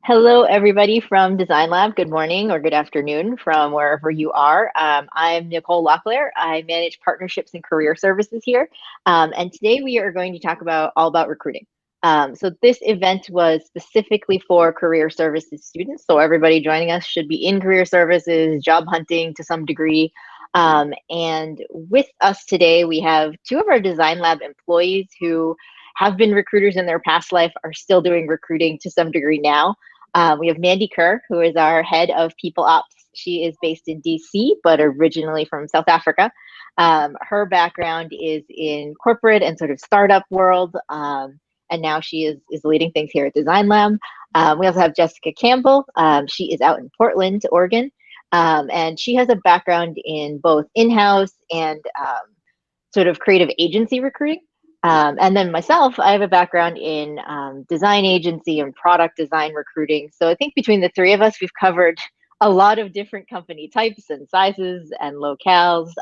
Hello, everybody from Designlab. Good morning or good afternoon from wherever you are. I'm Nicole Locklear. I manage partnerships and career services here. And today we are going to talk about all about recruiting. So this event was specifically for career services students. So everybody joining us should be in career services, job hunting to some degree. And with us today, we have two of our Designlab employees who have been recruiters in their past life, are still doing recruiting to some degree now. We have Mandy Kerr, who is our head of people ops. She is based in DC, but originally from South Africa. Her background is in corporate and sort of startup world. And now she is leading things here at Designlab. We also have Jessica Campbell. She is out in Portland, Oregon. And she has a background in both in-house and sort of creative agency recruiting. And then myself, I have a background in design agency and product design recruiting. So I think between the three of us, we've covered a lot of different company types and sizes and locales.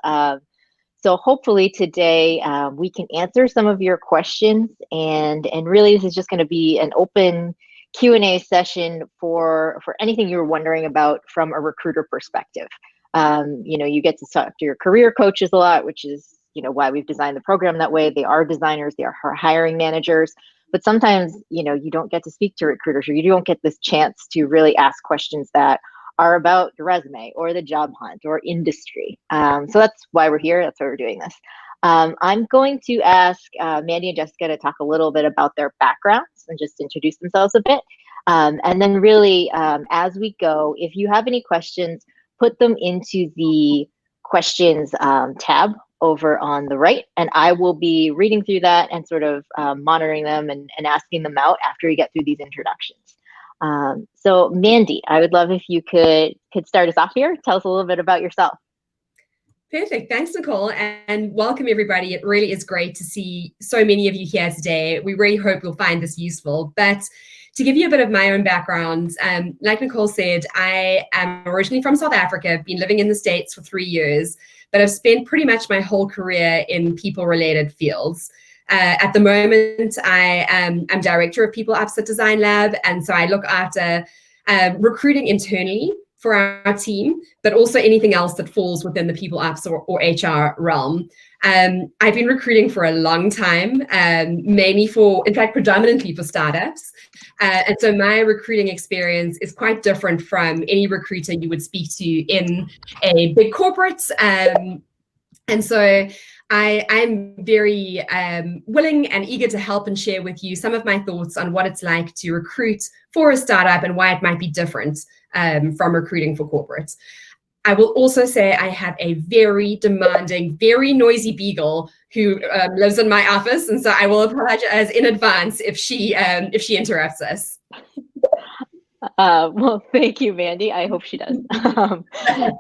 So hopefully today we can answer some of your questions, and really this is just going to be an open Q&A session for anything you're wondering about from a recruiter perspective. You get to talk to your career coaches a lot, which is why we've designed the program that way. They are designers, they are hiring managers, but sometimes you don't get to speak to recruiters, or you don't get this chance to really ask questions that are about the resume or the job hunt or industry. So that's why we're here. That's why we're doing this. I'm going to ask Mandy and Jessica to talk a little bit about their backgrounds and just introduce themselves a bit. And then really, as we go, if you have any questions, put them into the questions tab over on the right, and I will be reading through that and sort of monitoring them and asking them out after we get through these introductions. So Mandy, I would love if you could start us off here. Tell us a little bit about yourself. Perfect. Thanks, Nicole, and welcome everybody. It really is great to see so many of you here today. We really hope you'll find this useful. But to give you a bit of my own background, like Nicole said, I am originally from South Africa. I've been living in the States for 3 years, but I've spent pretty much my whole career in people-related fields. At the moment, I'm director of people ops at Designlab, and so I look after recruiting internally for our team, but also anything else that falls within the people ops or HR realm. I've been recruiting for a long time, mainly in fact, predominantly for startups. And so my recruiting experience is quite different from any recruiter you would speak to in a big corporate. And so I'm very willing and eager to help and share with you some of my thoughts on what it's like to recruit for a startup and why it might be different from recruiting for corporates. I will also say I have a very demanding, very noisy beagle who lives in my office, and so I will apologize in advance if she interrupts us. Well, thank you, Mandy. I hope she does.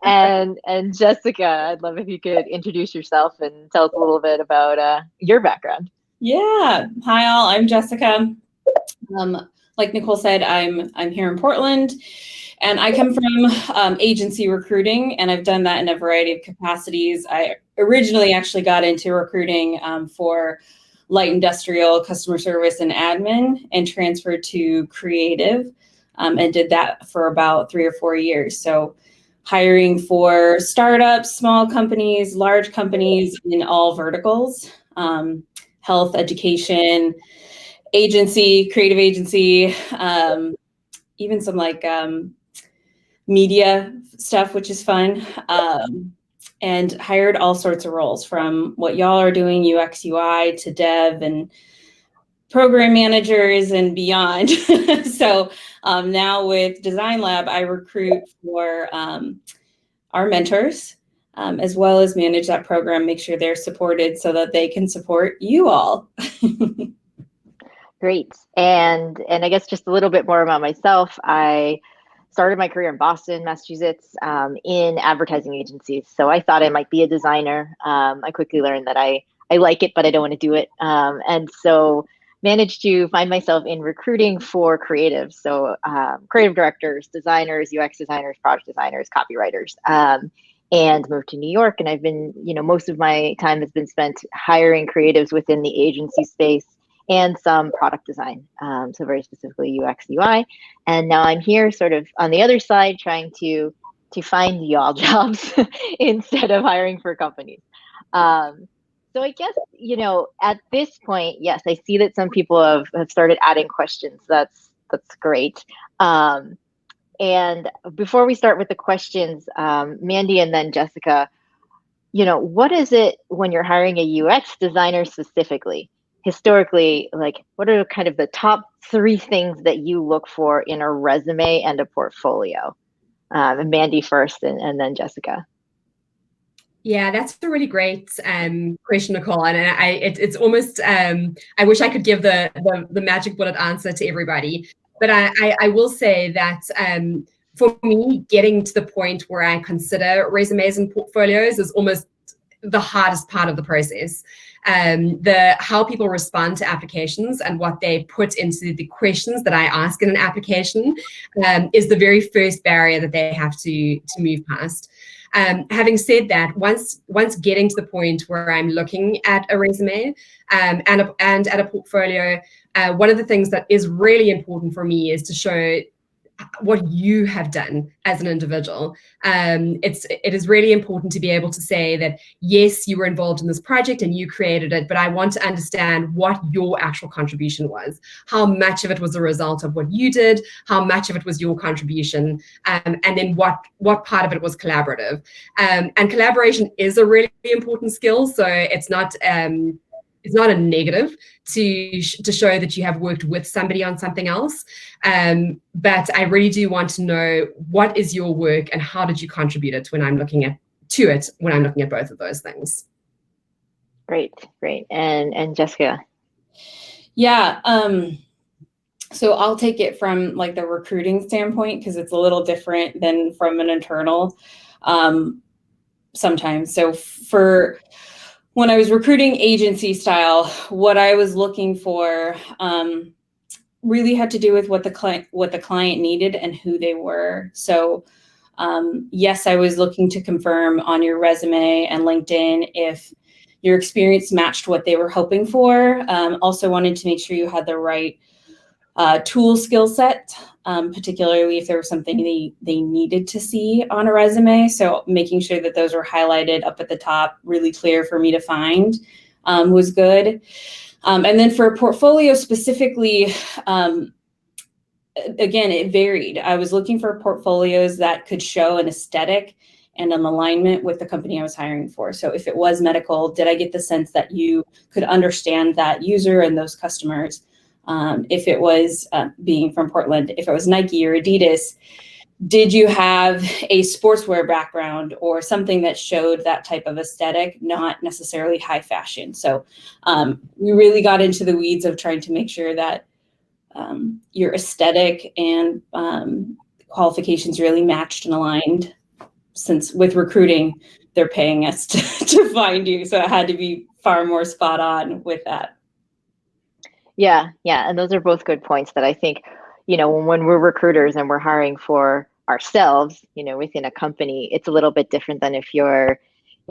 And Jessica, I'd love if you could introduce yourself and tell us a little bit about your background. Yeah. Hi, all. I'm Jessica. Like Nicole said, I'm here in Portland, and I come from agency recruiting, and I've done that in a variety of capacities. I originally actually got into recruiting for light industrial, customer service, and admin, and transferred to creative. And did that for about 3 or 4 years. So hiring for startups, small companies, large companies in all verticals, health, education, agency, creative agency, even some like media stuff, which is fun. And hired all sorts of roles, from what y'all are doing, UX, UI, to dev and program managers and beyond. So now with Designlab, I recruit for our mentors, as well as manage that program, make sure they're supported so that they can support you all. Great. And I guess just a little bit more about myself. I started my career in Boston, Massachusetts, in advertising agencies. So I thought I might be a designer. I quickly learned that I like it, but I don't want to do it. And so managed to find myself in recruiting for creatives. So creative directors, designers, UX designers, product designers, copywriters, and moved to New York. And I've been, most of my time has been spent hiring creatives within the agency space and some product design. So very specifically UX, UI. And now I'm here sort of on the other side trying to find y'all jobs instead of hiring for companies. So I guess, at this point, yes, I see that some people have started adding questions. That's great. And before we start with the questions, Mandy and then Jessica, what is it when you're hiring a UX designer specifically? Historically, like, what are kind of the top 3 things that you look for in a resume and a portfolio? Mandy first, and then Jessica. Yeah, that's a really great question, Nicole. And it's almost I wish I could give the magic bullet answer to everybody, but I will say that for me, getting to the point where I consider resumes and portfolios is almost the hardest part of the process. How people respond to applications and what they put into the questions that I ask in an application is the very first barrier that they have to move past. Having said that, once getting to the point where I'm looking at a resume and at a portfolio, one of the things that is really important for me is to show what you have done as an individual. It is really important to be able to say that, yes, you were involved in this project and you created it, but I want to understand what your actual contribution was, how much of it was a result of what you did, how much of it was your contribution, and then what part of it was collaborative. And collaboration is a really important skill, so it's not a negative to show that you have worked with somebody on something else. But I really do want to know what is your work and how did you contribute it when I'm looking at both of those things. Great. And Jessica. Yeah. So I'll take it from like the recruiting standpoint, because it's a little different than from an internal sometimes. So when I was recruiting agency style, what I was looking for really had to do with what the client needed and who they were. So yes, I was looking to confirm on your resume and LinkedIn if your experience matched what they were hoping for. Also wanted to make sure you had the right tool skill set, particularly if there was something they needed to see on a resume. So making sure that those were highlighted up at the top, really clear for me to find, was good. And then for a portfolio specifically, again, it varied. I was looking for portfolios that could show an aesthetic and an alignment with the company I was hiring for. So if it was medical, did I get the sense that you could understand that user and those customers? If it was being from Portland, if it was Nike or Adidas, did you have a sportswear background or something that showed that type of aesthetic, not necessarily high fashion? So we really got into the weeds of trying to make sure that your aesthetic and qualifications really matched and aligned, since with recruiting, they're paying us to find you. So it had to be far more spot on with that. Yeah. And those are both good points that I think, when we're recruiters and we're hiring for ourselves, within a company, it's a little bit different than if you're,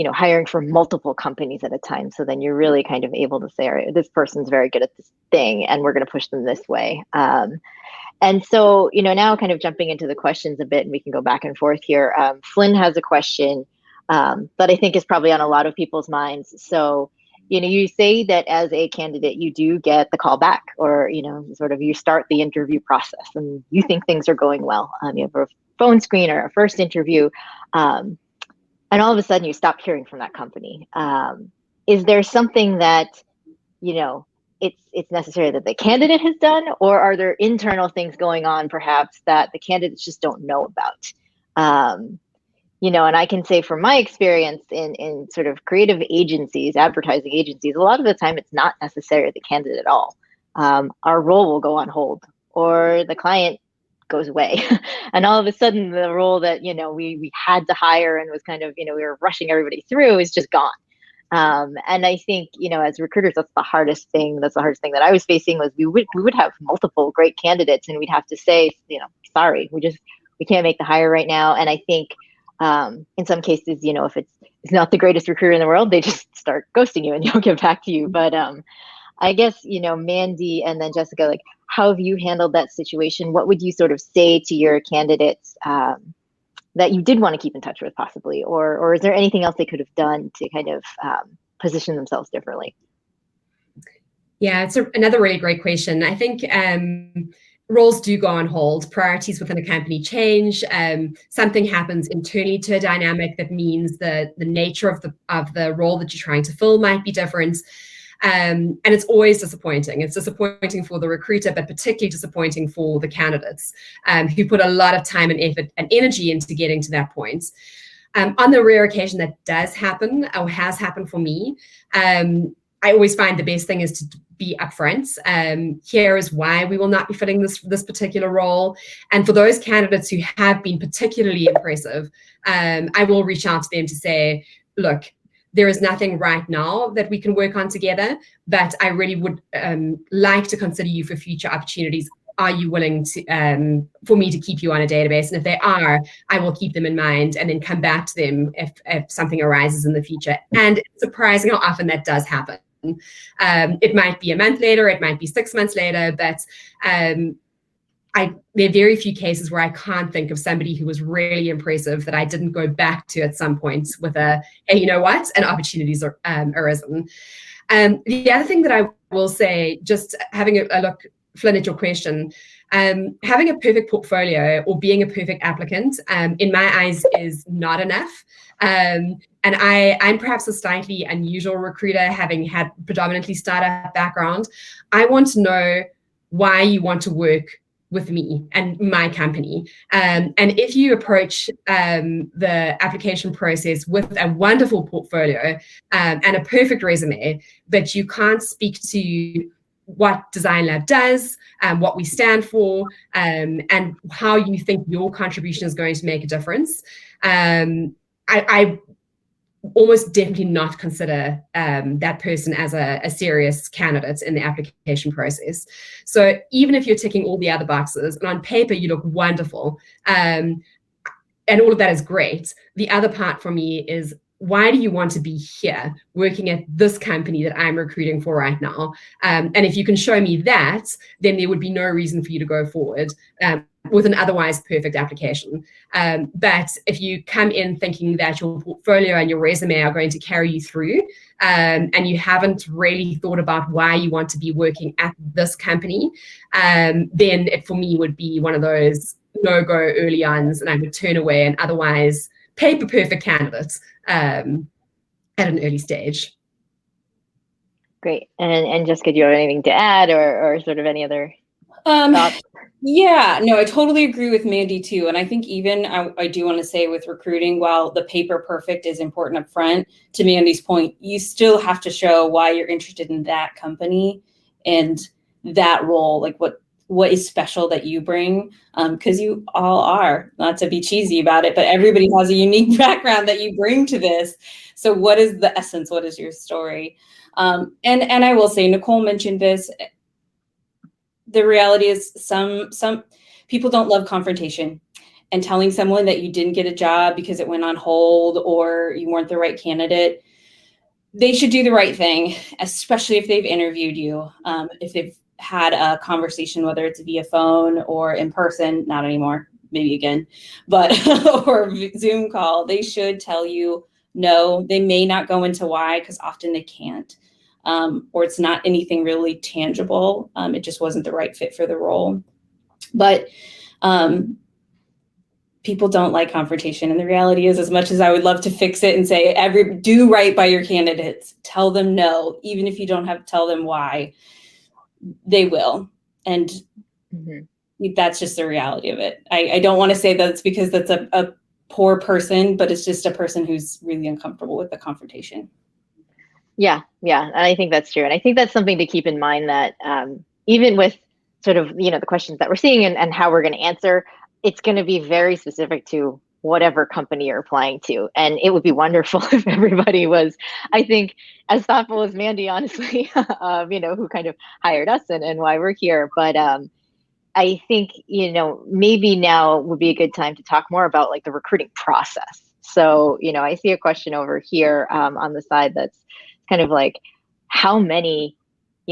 hiring for multiple companies at a time. So then you're really kind of able to say, all right, this person's very good at this thing and we're going to push them this way. And so, now kind of jumping into the questions a bit, and we can go back and forth here. Flynn has a question that I think is probably on a lot of people's minds. So, you say that as a candidate, you do get the call back, or, sort of you start the interview process and you think things are going well. You have a phone screen or a first interview, and all of a sudden you stop hearing from that company. Is there something that, it's necessary that the candidate has done, or are there internal things going on perhaps that the candidates just don't know about? And I can say from my experience in sort of creative agencies, advertising agencies, a lot of the time it's not necessarily the candidate at all. Our role will go on hold, or the client goes away. And all of a sudden the role that, we had to hire and was kind of, we were rushing everybody through is just gone. And I think, as recruiters, that's the hardest thing. That's the hardest thing that I was facing, was we would have multiple great candidates and we'd have to say, sorry, we can't make the hire right now. And I think, in some cases, if it's not the greatest recruiter in the world, they just start ghosting you and don't get back to you. But I guess, Mandy and then Jessica, like, how have you handled that situation? What would you sort of say to your candidates that you did want to keep in touch with possibly, or is there anything else they could have done to kind of position themselves differently? Yeah, it's another really great question. I think roles do go on hold. Priorities within a company change. Something happens internally to a dynamic that means the nature of the role that you're trying to fill might be different. And it's always disappointing. It's disappointing for the recruiter, but particularly disappointing for the candidates who put a lot of time and effort and energy into getting to that point. On the rare occasion that does happen or has happened for me, I always find the best thing is to be upfront. Here is why we will not be filling this particular role. And for those candidates who have been particularly impressive, I will reach out to them to say, look, there is nothing right now that we can work on together, but I really would like to consider you for future opportunities. Are you willing to for me to keep you on a database? And if they are, I will keep them in mind and then come back to them if something arises in the future. And it's surprising how often that does happen. It might be a month later, it might be 6 months later, but there are very few cases where I can't think of somebody who was really impressive that I didn't go back to at some point with hey, you know what, and opportunities are arisen. The other thing that I will say, just having a look, Flynn, at your question, having a perfect portfolio or being a perfect applicant, in my eyes, is not enough. And I'm perhaps a slightly unusual recruiter, having had predominantly startup background. I want to know why you want to work with me and my company. And if you approach the application process with a wonderful portfolio and a perfect resume, but you can't speak to what Designlab does, what we stand for, and how you think your contribution is going to make a difference, I almost definitely not consider that person as a serious candidate in the application process. So even if you're ticking all the other boxes and on paper you look wonderful, and all of that is great, the other part for me is, why do you want to be here working at this company that I'm recruiting for right now? And if you can show me that, then there would be no reason for you to go forward with an otherwise perfect application. But if you come in thinking that your portfolio and your resume are going to carry you through, and you haven't really thought about why you want to be working at this company, then it for me would be one of those no-go early ons, and I would turn away an otherwise paper perfect candidates at an early stage. Great. And Jessica, do you have anything to add or sort of any other thoughts? Yeah, no, I totally agree with Mandy too. And I think even I do want to say with recruiting, while the paper perfect is important up front, to Mandy's point, you still have to show why you're interested in that company and that role, like what is special that you bring, because you all are, not to be cheesy about it, but everybody has a unique background that you bring to this. So what is the essence? What is your story? And I will say, Nicole mentioned this. The reality is some people don't love confrontation, and telling someone that you didn't get a job because it went on hold or you weren't the right candidate, they should do the right thing, especially if they've interviewed you, if they've had a conversation, whether it's via phone or in person, not anymore, maybe again, but or Zoom call. They should tell you no. They may not go into why, because often they can't. Or it's not anything really tangible. It just wasn't the right fit for the role. But people don't like confrontation. And the reality is, as much as I would love to fix it and say, do right by your candidates, tell them no, even if you don't have to tell them why, they will. And that's just the reality of it. I don't want to say that it's because that's a poor person, but it's just a person who's really uncomfortable with the confrontation. Yeah, and I think that's true. And I think that's something to keep in mind, that even with sort of, the questions that we're seeing and how we're going to answer, it's going to be very specific to whatever company you're applying to. And it would be wonderful if everybody was, I think, as thoughtful as Mandy, honestly, who kind of hired us and why we're here. But I think, maybe now would be a good time to talk more about like the recruiting process. So, I see a question over here on the side that's kind of like, how many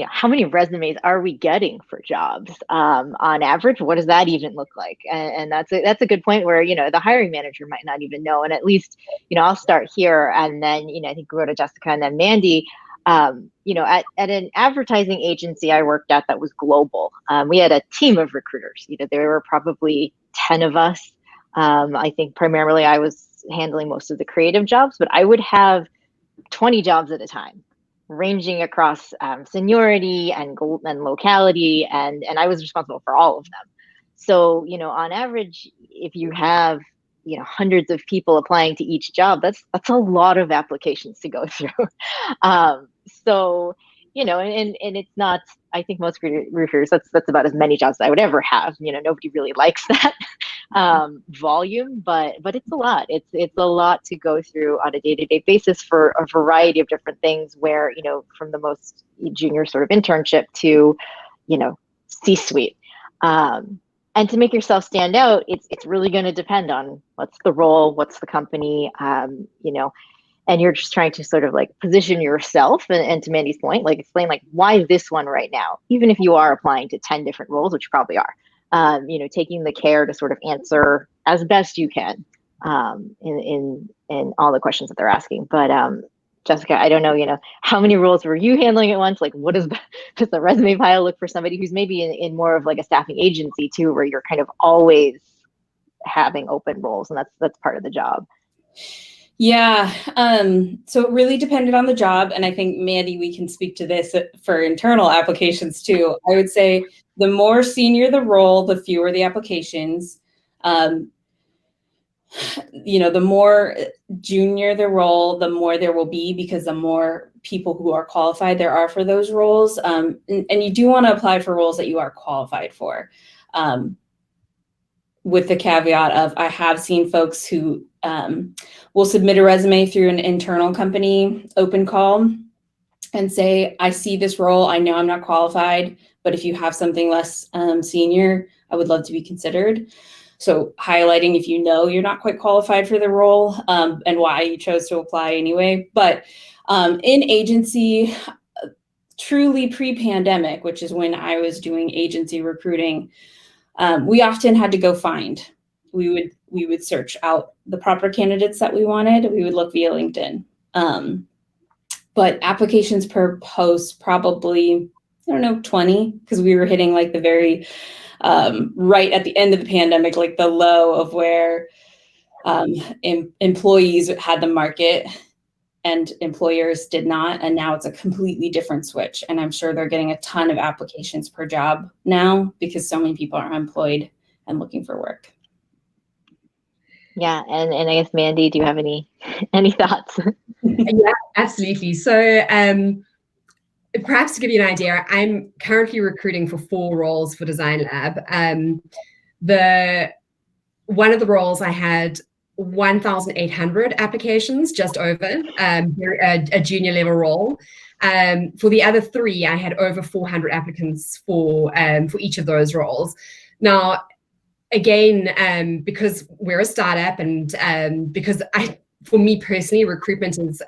how many resumes are we getting for jobs on average? What does that even look like? And that's a good point where, the hiring manager might not even know. And at least, I'll start here, and then, I think we'll go to Jessica and then Mandy. At an advertising agency I worked at that was global, we had a team of recruiters. There were probably 10 of us. I think primarily I was handling most of the creative jobs, but I would have 20 jobs at a time, ranging across seniority and locality, and I was responsible for all of them. So, on average, if you have hundreds of people applying to each job, that's a lot of applications to go through. So, and it's not, I think most recruiters, that's about as many jobs as I would ever have. Nobody really likes that volume, but it's a lot. It's a lot to go through on a day-to-day basis for a variety of different things, where, from the most junior sort of internship to, C-suite. And to make yourself stand out, it's really going to depend on what's the role, what's the company, and you're just trying to sort of like position yourself, and to Mandy's point, like explain like why this one right now, even if you are applying to 10 different roles, which you probably are, taking the care to sort of answer as best you can in all the questions that they're asking. But Jessica, I don't know, how many roles were you handling at once? Like, what does the resume pile look for somebody who's maybe in more of like a staffing agency too, where you're kind of always having open roles, and that's part of the job? Yeah, so it really depended on the job. And I think, Mandy, we can speak to this for internal applications too. I would say the more senior the role, the fewer the applications. The more junior the role, the more there will be, because the more people who are qualified there are for those roles. And you do want to apply for roles that you are qualified for. With the caveat of, I have seen folks who will submit a resume through an internal company open call and say, I see this role, I know I'm not qualified, but if you have something less senior, I would love to be considered. So highlighting if you're not quite qualified for the role and why you chose to apply anyway. But in agency, truly pre-pandemic, which is when I was doing agency recruiting, we often had to go find. We would search out the proper candidates that we wanted. We would look via LinkedIn. But applications per post, probably, 20, because we were hitting like the very right at the end of the pandemic, like the low of where employees had the market and employers did not. And now it's a completely different switch. And I'm sure they're getting a ton of applications per job now, because so many people are unemployed and looking for work. Yeah, and I guess, Mandy, do you have any thoughts? Yeah, absolutely. So perhaps to give you an idea, I'm currently recruiting for 4 roles for Designlab. One of the roles I had 1,800 applications, just over, a junior level role. For the other 3, I had over 400 applicants for each of those roles. Now, again, because we're a startup, and because for me personally, recruitment is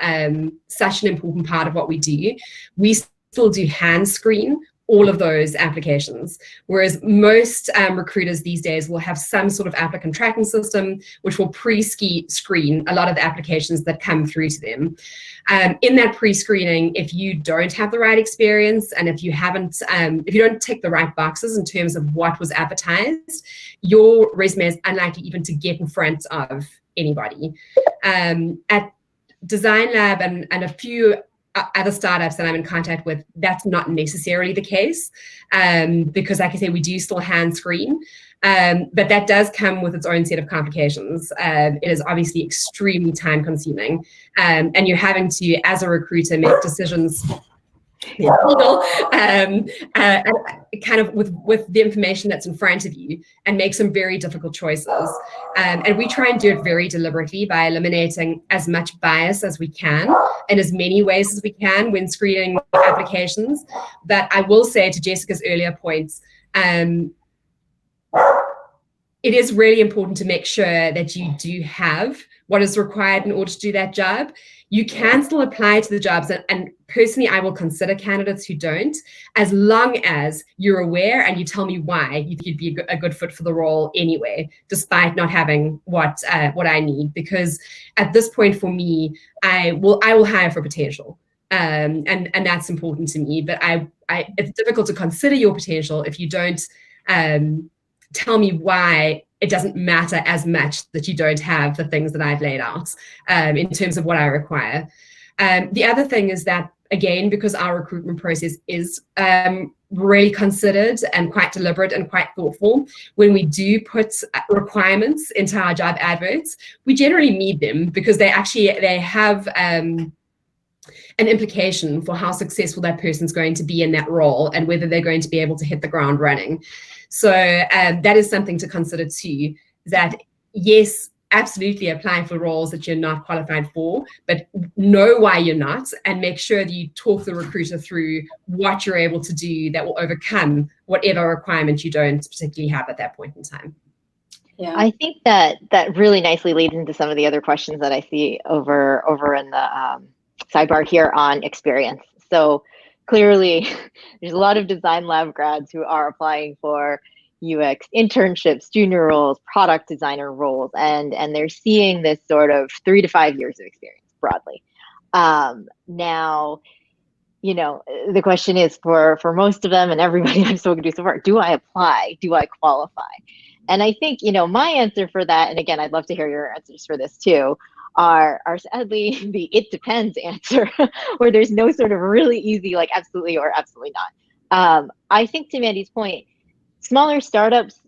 such an important part of what we do, we still do hand screen all of those applications. Whereas most recruiters these days will have some sort of applicant tracking system, which will pre-screen a lot of the applications that come through to them. In that pre-screening, if you don't have the right experience, and if you don't tick the right boxes in terms of what was advertised, your resume is unlikely even to get in front of anybody. At Designlab and a few other startups that I'm in contact with, that's not necessarily the case, because like I say, we do still hand screen, but that does come with its own set of complications. It is obviously extremely time consuming, and you're having to, as a recruiter, make decisions kind of with the information that's in front of you, and make some very difficult choices. And we try and do it very deliberately by eliminating as much bias as we can in as many ways as we can when screening applications. But I will say, to Jessica's earlier points, it is really important to make sure that you do have what is required in order to do that job. You can still apply to the jobs, and personally, I will consider candidates who don't, as long as you're aware and you tell me why you think you'd be a good fit for the role anyway, despite not having what I need. Because at this point for me, I will hire for potential, and that's important to me. But it's difficult to consider your potential if you don't tell me why it doesn't matter as much that you don't have the things that I've laid out in terms of what I require. The other thing is that, again, because our recruitment process is really considered and quite deliberate and quite thoughtful, when we do put requirements into our job adverts, we generally meet them because they have an implication for how successful that person's going to be in that role and whether they're going to be able to hit the ground running. So that is something to consider too, that yes, absolutely apply for roles that you're not qualified for, but know why you're not and make sure that you talk the recruiter through what you're able to do that will overcome whatever requirement you don't particularly have at that point in time. Yeah, I think that really nicely leads into some of the other questions that I see over in the sidebar here on experience. So clearly, there's a lot of Designlab grads who are applying for UX internships, junior roles, product designer roles, and they're seeing this sort of 3 to 5 years of experience broadly. Now, the question is for most of them and everybody I've spoken to so far, do I apply? Do I qualify? And I think, my answer for that, and again, I'd love to hear your answers for this too, are sadly the it depends answer, where there's no sort of really easy, like absolutely or absolutely not. I think to Mandy's point, smaller startups,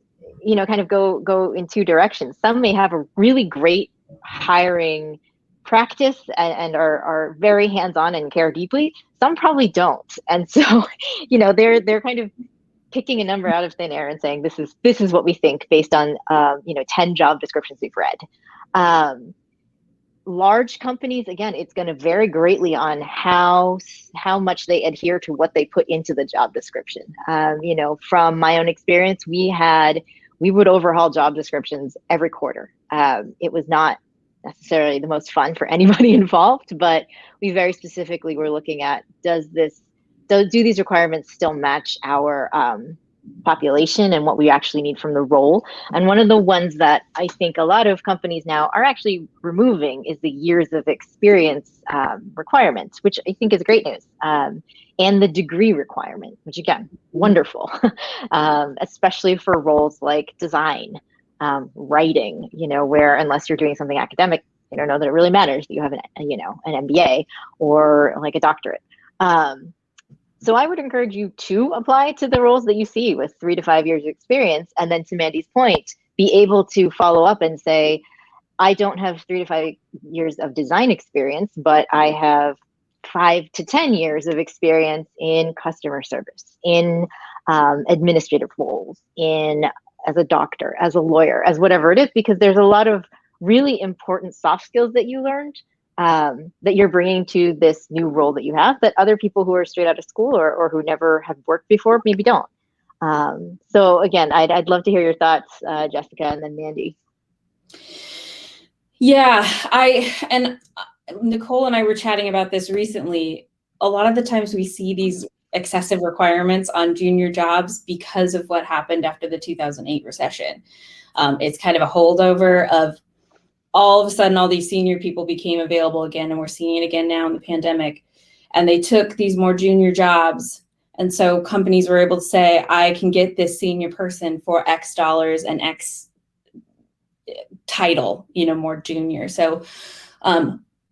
kind of go in two directions. Some may have a really great hiring practice and are very hands-on and care deeply. Some probably don't. And so, they're kind of picking a number out of thin air and saying, this is what we think based on, 10 job descriptions we've read. Large companies, again, it's going to vary greatly on how much they adhere to what they put into the job description. From my own experience, we would overhaul job descriptions every quarter. It was not necessarily the most fun for anybody involved, but we very specifically were looking at, do these requirements still match our population and what we actually need from the role? And one of the ones that I think a lot of companies now are actually removing is the years of experience requirement, which I think is great news. And the degree requirement, which again, wonderful, especially for roles like design, writing, where unless you're doing something academic, I don't know that it really matters that you have an MBA or like a doctorate. So I would encourage you to apply to the roles that you see with 3 to 5 years of experience. And then to Mandy's point, be able to follow up and say, I don't have 3 to 5 years of design experience, but I have 5 to 10 years of experience in customer service, in administrative roles, as a doctor, as a lawyer, as whatever it is, because there's a lot of really important soft skills that you learned that you're bringing to this new role that you have that other people who are straight out of school or who never have worked before maybe don't. So again, I'd love to hear your thoughts, Jessica, and then Mandy. Yeah, Nicole and I were chatting about this recently. A lot of the times we see these excessive requirements on junior jobs because of what happened after the 2008 recession. It's kind of a holdover of all of a sudden all these senior people became available again, and we're seeing it again now in the pandemic. And they took these more junior jobs. And so companies were able to say, I can get this senior person for X dollars and X title, more junior. So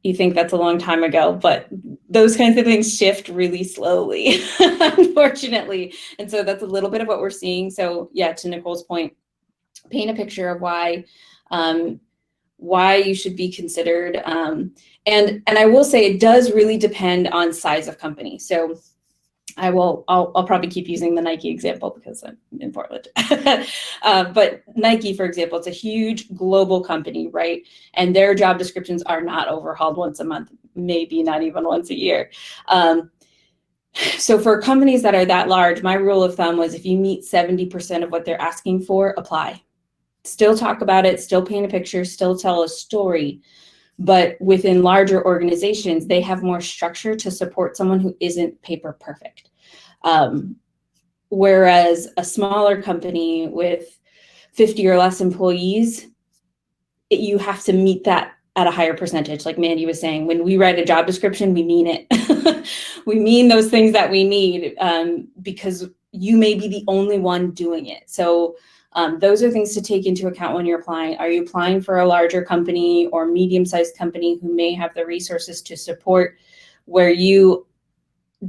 you think that's a long time ago, but those kinds of things shift really slowly, unfortunately. And so that's a little bit of what we're seeing. So yeah, to Nicole's point, paint a picture of why you should be considered. And I will say it does really depend on size of company. So I'll probably keep using the Nike example because I'm in Portland. But Nike, for example, it's a huge global company, right? And their job descriptions are not overhauled once a month, maybe not even once a year. So for companies that are that large, my rule of thumb was if you meet 70% of what they're asking for, apply. still talk about it, still paint a picture, still tell a story. But within larger organizations, they have more structure to support someone who isn't paper perfect. Whereas a smaller company with 50 or less employees, you have to meet that at a higher percentage. Like Mandy was saying, when we write a job description, we mean it. We mean those things that we need, because you may be the only one doing it. So those are things to take into account when you're applying. Are you applying for a larger company or medium-sized company who may have the resources to support where you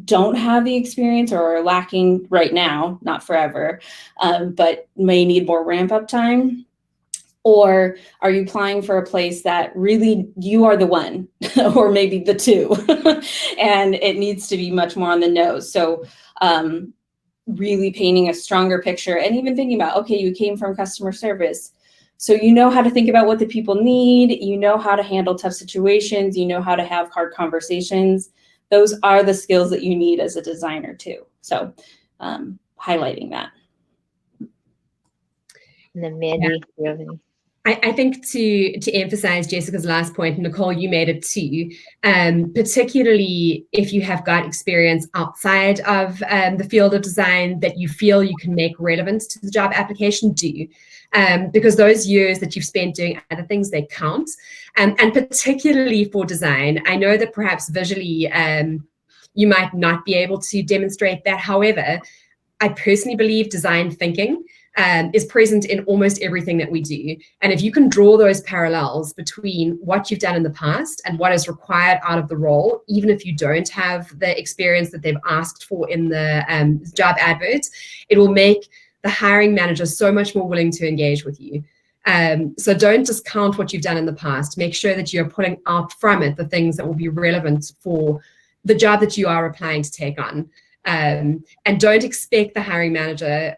don't have the experience or are lacking right now, not forever, but may need more ramp-up time? Or are you applying for a place that really you are the one or maybe the two and it needs to be much more on the nose? So really painting a stronger picture and even thinking about, okay, you came from customer service. So you know how to think about what the people need, you know how to handle tough situations, you know how to have hard conversations. Those are the skills that you need as a designer too. So highlighting that. And then Mandy, do you have any? I think to emphasize Jessica's last point, Nicole, you made it too, particularly if you have got experience outside of the field of design that you feel you can make relevant to the job application, do. Because those years that you've spent doing other things, they count. And particularly for design, I know that perhaps visually you might not be able to demonstrate that. However, I personally believe design thinking is present in almost everything that we do. And if you can draw those parallels between what you've done in the past and what is required out of the role, even if you don't have the experience that they've asked for in the job advert, it will make the hiring manager so much more willing to engage with you. So don't discount what you've done in the past. Make sure that you're pulling out from it the things that will be relevant for the job that you are applying to take on. And don't expect the hiring manager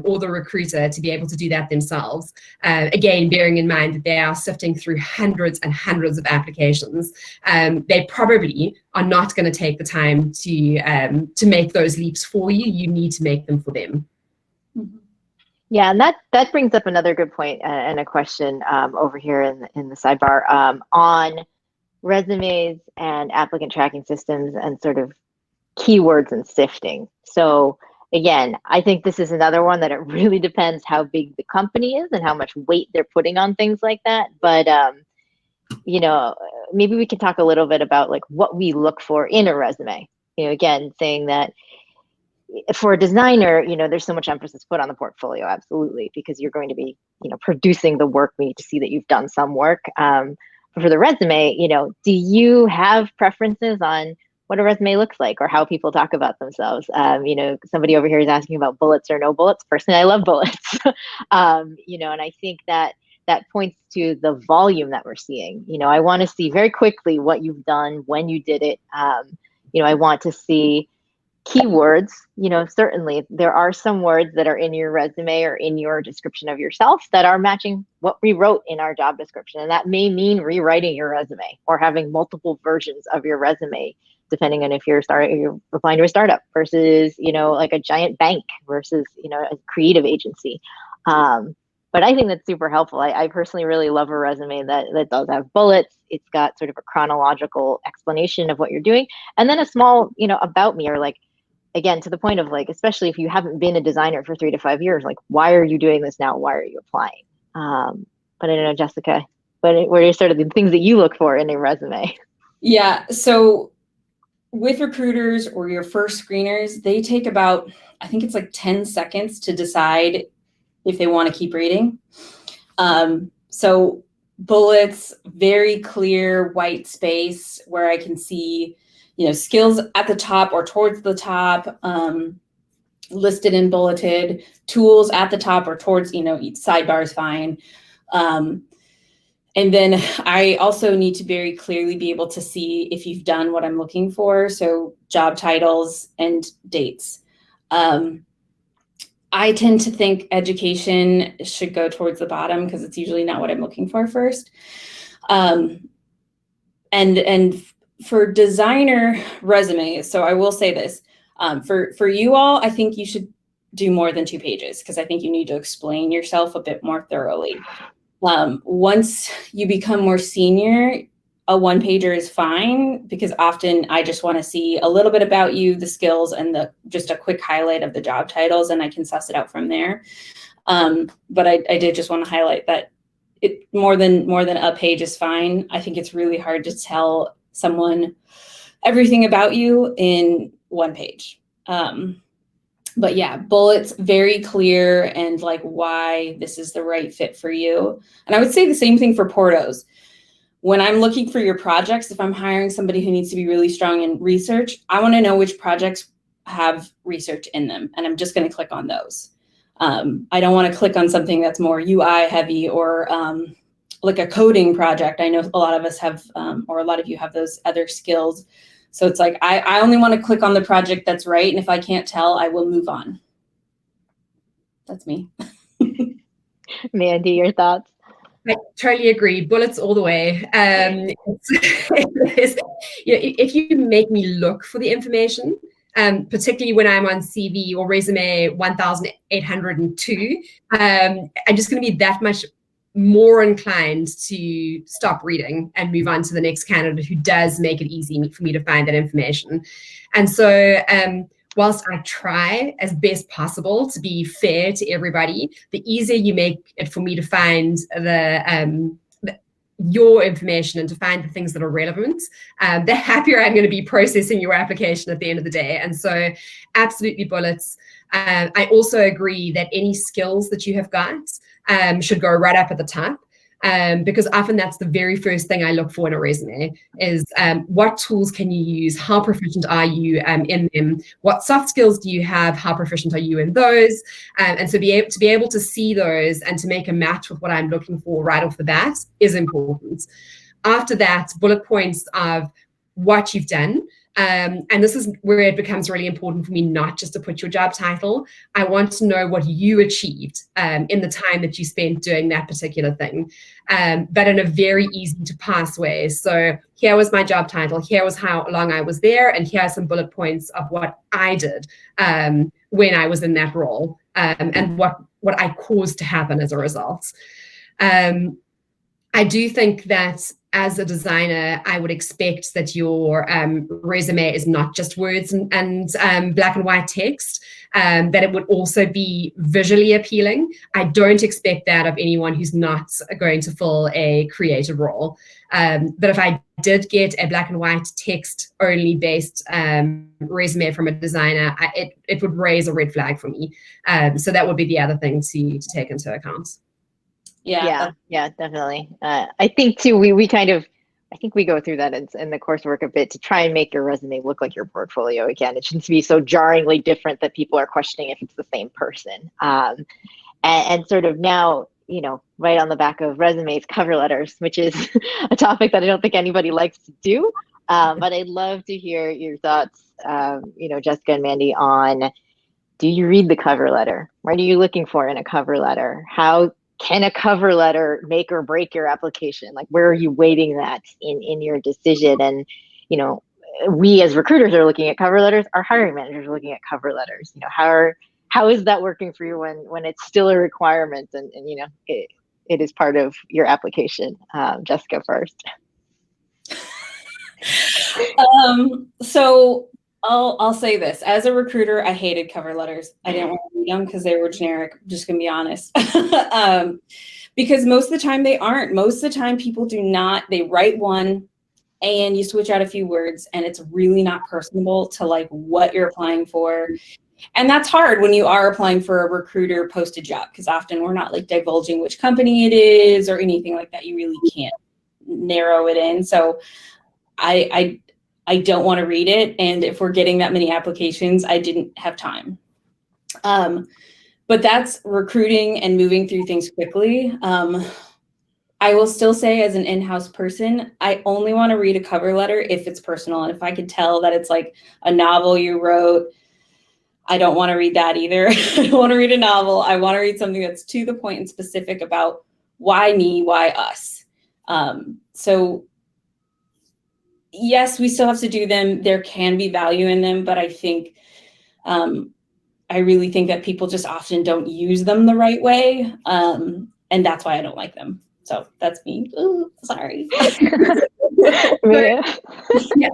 or the recruiter to be able to do that themselves. Again, bearing in mind that they are sifting through hundreds and hundreds of applications, they probably are not going to take the time to make those leaps for you. You need to make them for them. Yeah, and that brings up another good point and a question over here in the sidebar on resumes and applicant tracking systems and sort of keywords and sifting. So again, I think this is another one that it really depends how big the company is and how much weight they're putting on things like that. But you know, maybe we can talk a little bit about like what we look for in a resume. You know, again, saying that for a designer, you know, there's so much emphasis put on the portfolio, absolutely, because you're going to be, you know, producing the work. We need to see that you've done some work. But for the resume, you know, do you have preferences on what a resume looks like or how people talk about themselves? You know, somebody over here is asking about bullets or no bullets. Personally, I love bullets. You know, and I think that points to the volume that we're seeing. You know, I want to see very quickly what you've done, when you did it. You know, I want to see keywords. You know, certainly there are some words that are in your resume or in your description of yourself that are matching what we wrote in our job description. And that may mean rewriting your resume or having multiple versions of your resume, depending on if you're applying to a startup versus, you know, like a giant bank versus, you know, a creative agency. But I think that's super helpful. I personally really love a resume that does have bullets. It's got sort of a chronological explanation of what you're doing. And then a small, you know, about me, or like, again, to the point of like, especially if you haven't been a designer for 3 to 5 years, like, why are you doing this now? Why are you applying? But I don't know, Jessica, what are sort of the things that you look for in a resume? Yeah, so with recruiters or your first screeners, they take about, I think it's like 10 seconds to decide if they want to keep reading. So bullets, very clear white space where I can see, you know, skills at the top or towards the top, listed and bulleted, tools at the top or towards, you know, each sidebar is fine. And then I also need to very clearly be able to see if you've done what I'm looking for. So job titles and dates. I tend to think education should go towards the bottom because it's usually not what I'm looking for first. And for designer resumes, so I will say this, for you all, I think you should do more than 2 pages, because I think you need to explain yourself a bit more thoroughly. Once you become more senior, a 1-pager is fine, because often I just want to see a little bit about you, the skills, and just a quick highlight of the job titles, and I can suss it out from there. But I did just want to highlight that more than a page is fine. I think it's really hard to tell someone everything about you in 1 page. But yeah, bullets, very clear, and like why this is the right fit for you. And I would say the same thing for portos. When I'm looking for your projects, if I'm hiring somebody who needs to be really strong in research, I want to know which projects have research in them, and I'm just going to click on those. I don't want to click on something that's more UI heavy, or like a coding project. I know a lot of us have, or a lot of you have those other skills. So it's like, I only want to click on the project that's right. And if I can't tell, I will move on. That's me. Mandy, your thoughts? I totally agree. Bullets all the way. If you make me look for the information, particularly when I'm on CV or resume 1802, I'm just going to be that much more inclined to stop reading and move on to the next candidate who does make it easy for me to find that information. And so whilst I try as best possible to be fair to everybody, the easier you make it for me to find your information and to find the things that are relevant, the happier I'm going to be processing your application at the end of the day. And so absolutely bullets. I also agree that any skills that you have got should go right up at the top, because often that's the very first thing I look for in a resume is what tools can you use? How proficient are you in them? What soft skills do you have? How proficient are you in those? And so be able to see those and to make a match with what I'm looking for right off the bat is important. After that, bullet points of what you've done. And this is where it becomes really important for me not just to put your job title. I want to know what you achieved in the time that you spent doing that particular thing, but in a very easy to pass way. So here was my job title, here was how long I was there, and here are some bullet points of what I did when I was in that role, and what I caused to happen as a result. I do think that as a designer, I would expect that your resume is not just words and black and white text, that it would also be visually appealing. I don't expect that of anyone who's not going to fill a creative role. But if I did get a black and white text only based resume from a designer, it would raise a red flag for me. So that would be the other thing to take into account. Yeah, definitely. I think too, we kind of, I think we go through that in the coursework a bit to try and make your resume look like your portfolio again. It shouldn't be so jarringly different that people are questioning if it's the same person. And sort of now, right on the back of resumes, cover letters, which is a topic that I don't think anybody likes to do. But I'd love to hear your thoughts, Jessica and Mandy, on, do you read the cover letter? What are you looking for in a cover letter? How can a cover letter make or break your application? Like, where are you weighting that in your decision? And, we as recruiters are looking at cover letters, our hiring managers are looking at cover letters. How is that working for you when it's still a requirement and it is part of your application? Jessica first. So I'll say this. As a recruiter, I hated cover letters. I didn't want to read them because they were generic. I'm just going to be honest. Because most of the time they aren't. Most of the time people do not. They write one and you switch out a few words and it's really not personable to like what you're applying for. And that's hard when you are applying for a recruiter posted job, because often we're not like divulging which company it is or anything like that. You really can't narrow it in. So I don't want to read it. And if we're getting that many applications, I didn't have time. But that's recruiting and moving through things quickly. I will still say, as an in-house person, I only want to read a cover letter if it's personal. And if I could tell that it's like a novel you wrote, I don't want to read that either. I don't want to read a novel. I want to read something that's to the point and specific about why me, why us. So yes, we still have to do them. There can be value in them, but I think I really think that people just often don't use them the right way. And that's why I don't like them. So that's me. Ooh, sorry. Yeah. Yeah.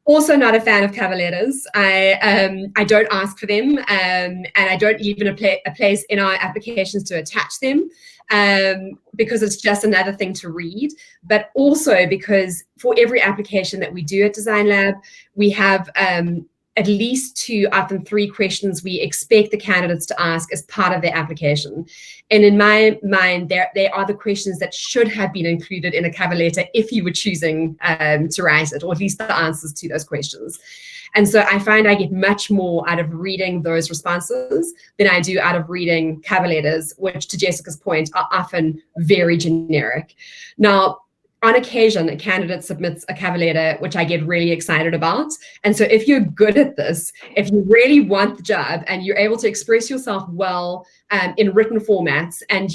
Also not a fan of cover letters. I don't ask for them, and I don't even place in our applications to attach them, because it's just another thing to read. But also because for every application that we do at Designlab, we have at least 2 out of 3 questions we expect the candidates to ask as part of their application. And in my mind, they are the questions that should have been included in a cover letter if you were choosing to write it, or at least the answers to those questions. And so I find I get much more out of reading those responses than I do out of reading cover letters, which, to Jessica's point, are often very generic. Now, on occasion, a candidate submits a cover letter, which I get really excited about. And so if you're good at this, if you really want the job and you're able to express yourself well in written formats, and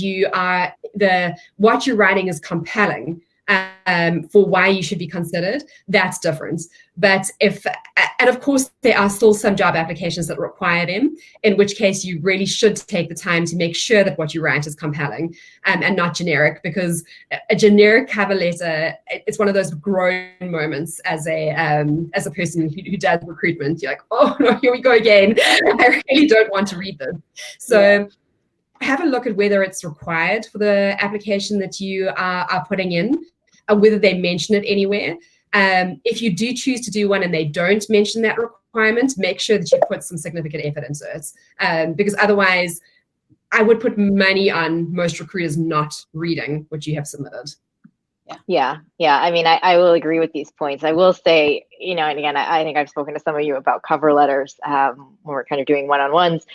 what you're writing is compelling for why you should be considered, that's different. But and of course, there are still some job applications that require them, in which case you really should take the time to make sure that what you write is compelling and not generic, because a generic cover letter, it's one of those growing moments as a person who does recruitment. You're like, oh no, here we go again. I really don't want to read this. So have a look at whether it's required for the application that you are putting in, whether they mention it anywhere. If you do choose to do one and they don't mention that requirement, make sure that you put some significant effort into it, because otherwise I would put money on most recruiters not reading what you have submitted. Yeah. I mean, I will agree with these points. I will say, and again, I think I've spoken to some of you about cover letters when we're kind of doing one-on-ones.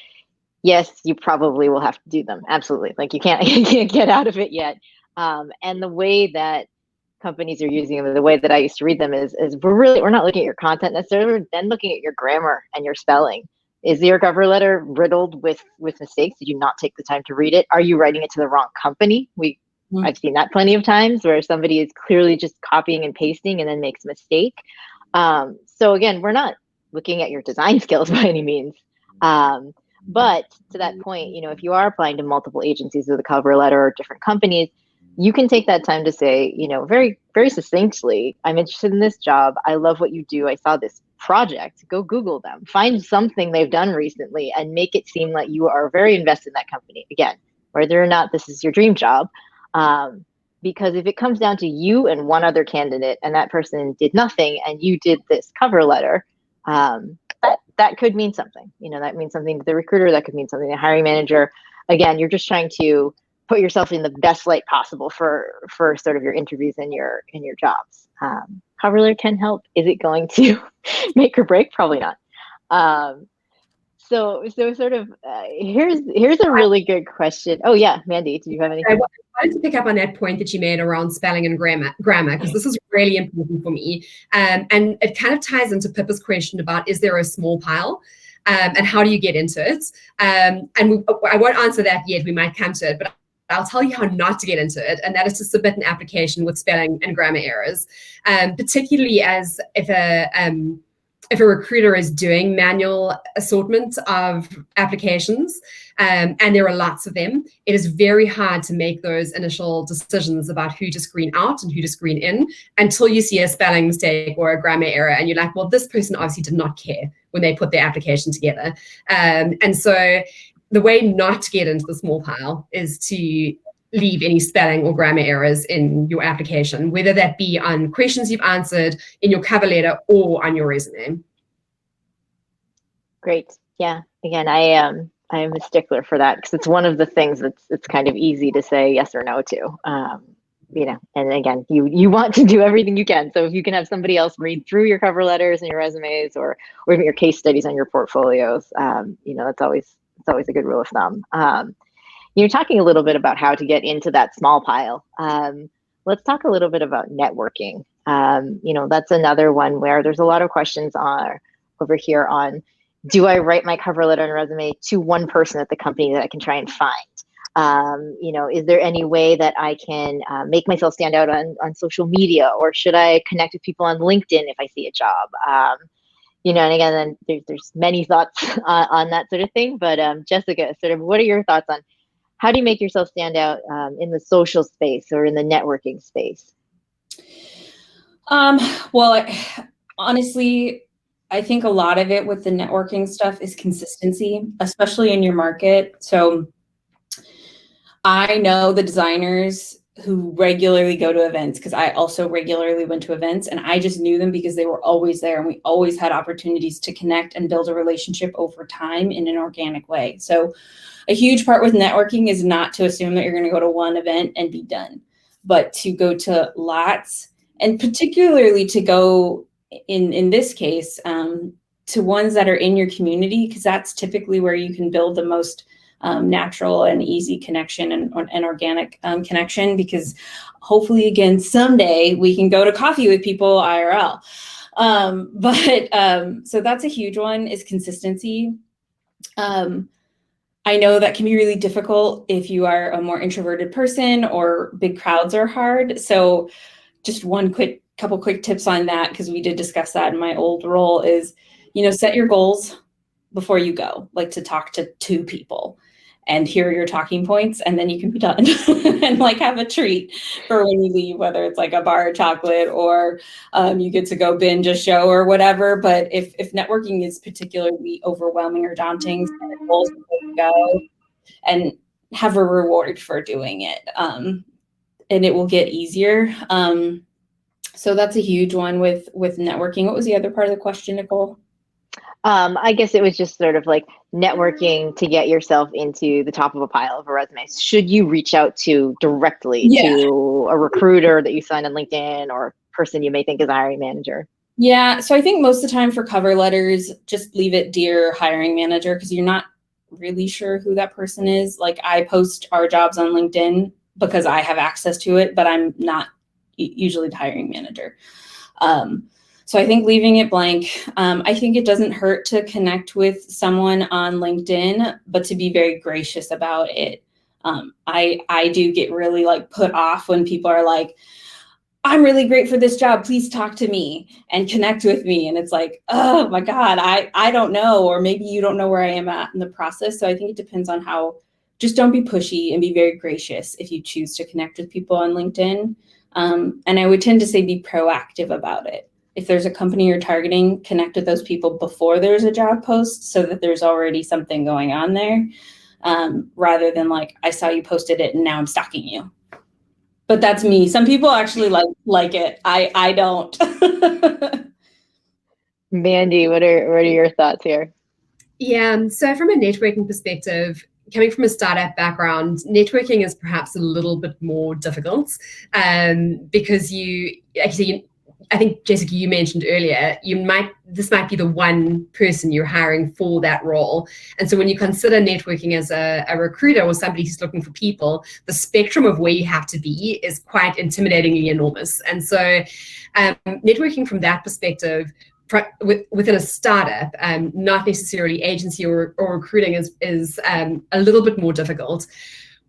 Yes, you probably will have to do them. Absolutely. Like you can't get out of it yet. And the way that companies are using them, the way that I used to read them is we're not looking at your content necessarily, we're then looking at your grammar and your spelling. Is your cover letter riddled with mistakes? Did you not take the time to read it? Are you writing it to the wrong company? I've seen that plenty of times where somebody is clearly just copying and pasting and then makes a mistake. So again, we're not looking at your design skills by any means. But to that point, if you are applying to multiple agencies with a cover letter or different companies, you can take that time to say, very, very succinctly, I'm interested in this job. I love what you do. I saw this project. Go Google them. Find something they've done recently and make it seem like you are very invested in that company. Again, whether or not this is your dream job. Because if it comes down to you and one other candidate and that person did nothing and you did this cover letter, that could mean something. That means something to the recruiter. That could mean something to the hiring manager. Again, you're just trying to put yourself in the best light possible for sort of your interviews and your jobs. Cover letter can help. Is it going to make or break? Probably not. So sort of here's a really good question. Oh yeah, Mandy, do you have anything? I wanted to pick up on that point that you made around spelling and grammar, because this is really important for me. And it kind of ties into Pippa's question about, is there a small pile? And how do you get into it? And I won't answer that yet. We might come to it, but I'll tell you how not to get into it, and that is to submit an application with spelling and grammar errors, particularly if a recruiter is doing manual assortment of applications, and there are lots of them, it is very hard to make those initial decisions about who to screen out and who to screen in until you see a spelling mistake or a grammar error, and you're like, well, this person obviously did not care when they put their application together. And so the way not to get into the small pile is to leave any spelling or grammar errors in your application, whether that be on questions you've answered in your cover letter or on your resume. Great. Yeah. Again, I am a stickler for that because it's one of the things it's kind of easy to say yes or no to. And again, you want to do everything you can. So if you can have somebody else read through your cover letters and your resumes or even your case studies on your portfolios, that's always a good rule of thumb. You're talking a little bit about how to get into that small pile. Let's talk a little bit about networking. That's another one where there's a lot of questions over here on, do I write my cover letter and resume to one person at the company that I can try and find? Is there any way that I can make myself stand out on social media, or should I connect with people on LinkedIn if I see a job? and again, then there's many thoughts on that sort of thing. But Jessica, sort of, what are your thoughts on how do you make yourself stand out in the social space or in the networking space? Well, honestly, I think a lot of it with the networking stuff is consistency, especially in your market. So I know the designers who regularly go to events, because I also regularly went to events, and I just knew them because they were always there, and we always had opportunities to connect and build a relationship over time in an organic way. So a huge part with networking is not to assume that you're going to go to one event and be done, but to go to lots, and particularly to go in this case to ones that are in your community, because that's typically where you can build the most natural and easy connection and organic connection, because hopefully, again, someday we can go to coffee with people IRL. So that's a huge one, is consistency. I know that can be really difficult if you are a more introverted person, or big crowds are hard. So just couple quick tips on that, because we did discuss that in my old role, is, set your goals before you go, like to talk to 2 people and hear your talking points, and then you can be done and like have a treat for when you leave, whether it's like a bar of chocolate or you get to go binge a show or whatever. But if networking is particularly overwhelming or daunting, set goals before you go and have a reward for doing it. And it will get easier. So that's a huge one with networking. What was the other part of the question, Nicole? I guess it was just sort of like networking to get yourself into the top of a pile of a resume. Should you reach out to directly to a recruiter that you signed on LinkedIn, or a person you may think is a hiring manager? Yeah, so I think most of the time for cover letters, just leave it dear hiring manager, because you're not really sure who that person is. Like, I post our jobs on LinkedIn because I have access to it, but I'm not usually the hiring manager. So I think leaving it blank. I think it doesn't hurt to connect with someone on LinkedIn, but to be very gracious about it. I do get really like put off when people are like, I'm really great for this job, please talk to me and connect with me. And it's like, oh my God, I don't know, or maybe you don't know where I am at in the process. So I think it depends on just don't be pushy and be very gracious if you choose to connect with people on LinkedIn. And I would tend to say be proactive about it. If there's a company you're targeting, connect with those people before there's a job post, so that there's already something going on there, rather than like, I saw you posted it and now I'm stalking you. But that's me. Some people actually like it. I don't. Mandy, what are your thoughts here? Yeah, so from a networking perspective, coming from a startup background, networking is perhaps a little bit more difficult, because I think, Jessica, you mentioned earlier, this might be the one person you're hiring for that role. And so when you consider networking as a recruiter or somebody who's looking for people, the spectrum of where you have to be is quite intimidatingly enormous. And so networking from that perspective, within a startup, not necessarily agency or recruiting, is a little bit more difficult.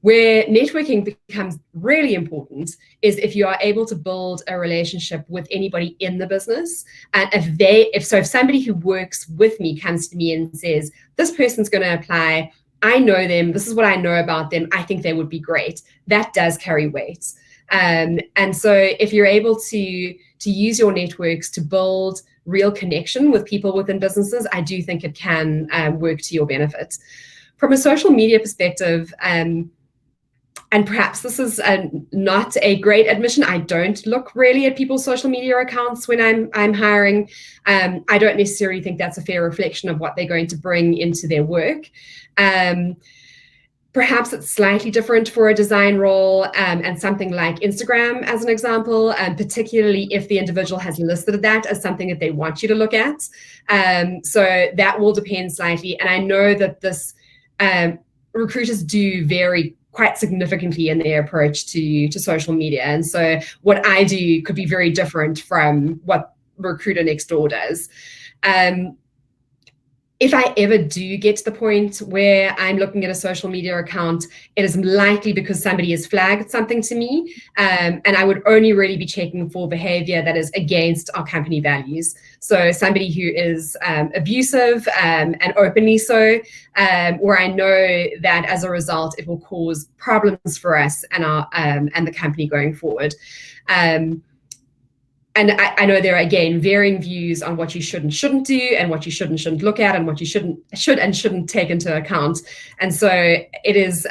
Where networking becomes really important is if you are able to build a relationship with anybody in the business. And if somebody who works with me comes to me and says, this person's going to apply, I know them, this is what I know about them, I think they would be great, that does carry weight. And so if you're able to use your networks to build real connection with people within businesses, I do think it can work to your benefit. From a social media perspective, and perhaps this is not a great admission, I don't look really at people's social media accounts when I'm hiring. I don't necessarily think that's a fair reflection of what they're going to bring into their work. Perhaps it's slightly different for a design role, and something like Instagram as an example, particularly if the individual has listed that as something that they want you to look at. So that will depend slightly. And I know that this recruiters do vary quite significantly in their approach to social media. And so what I do could be very different from what recruiter next door does. if I ever do get to the point where I'm looking at a social media account, it is likely because somebody has flagged something to me, and I would only really be checking for behavior that is against our company values. So somebody who is abusive and openly so, where I know that as a result, it will cause problems for us and our and the company going forward. And I know there are, again, varying views on what you should and shouldn't do, and what you should and shouldn't look at, and what you should and shouldn't take into account. And so it is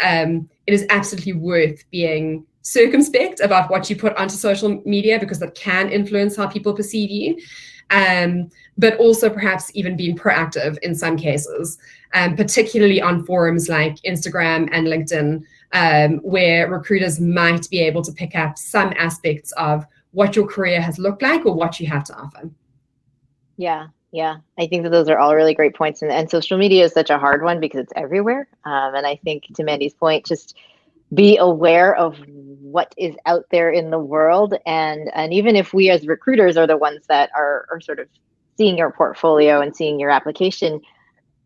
absolutely worth being circumspect about what you put onto social media, because that can influence how people perceive you. But also perhaps even being proactive in some cases, particularly on forums like Instagram and LinkedIn, where recruiters might be able to pick up some aspects of what your career has looked like or what you have to offer. Yeah. I think that those are all really great points. And social media is such a hard one because it's everywhere. And I think, to Mandy's point, just be aware of what is out there in the world. And even if we as recruiters are the ones that are sort of seeing your portfolio and seeing your application,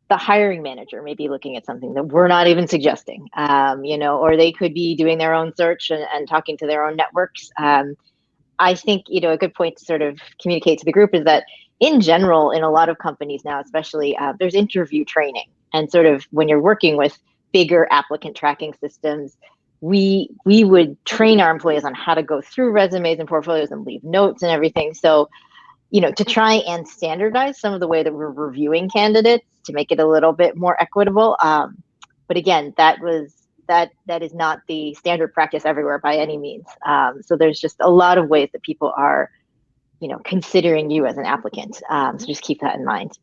the hiring manager may be looking at something that we're not even suggesting, or they could be doing their own search and talking to their own networks. I think, a good point to sort of communicate to the group is that in general, in a lot of companies now, especially, there's interview training. And sort of when you're working with bigger applicant tracking systems, we would train our employees on how to go through resumes and portfolios and leave notes and everything. So, to try and standardize some of the way that we're reviewing candidates to make it a little bit more equitable. But again, that is not the standard practice everywhere by any means. So there's just a lot of ways that people are, considering you as an applicant. So just keep that in mind.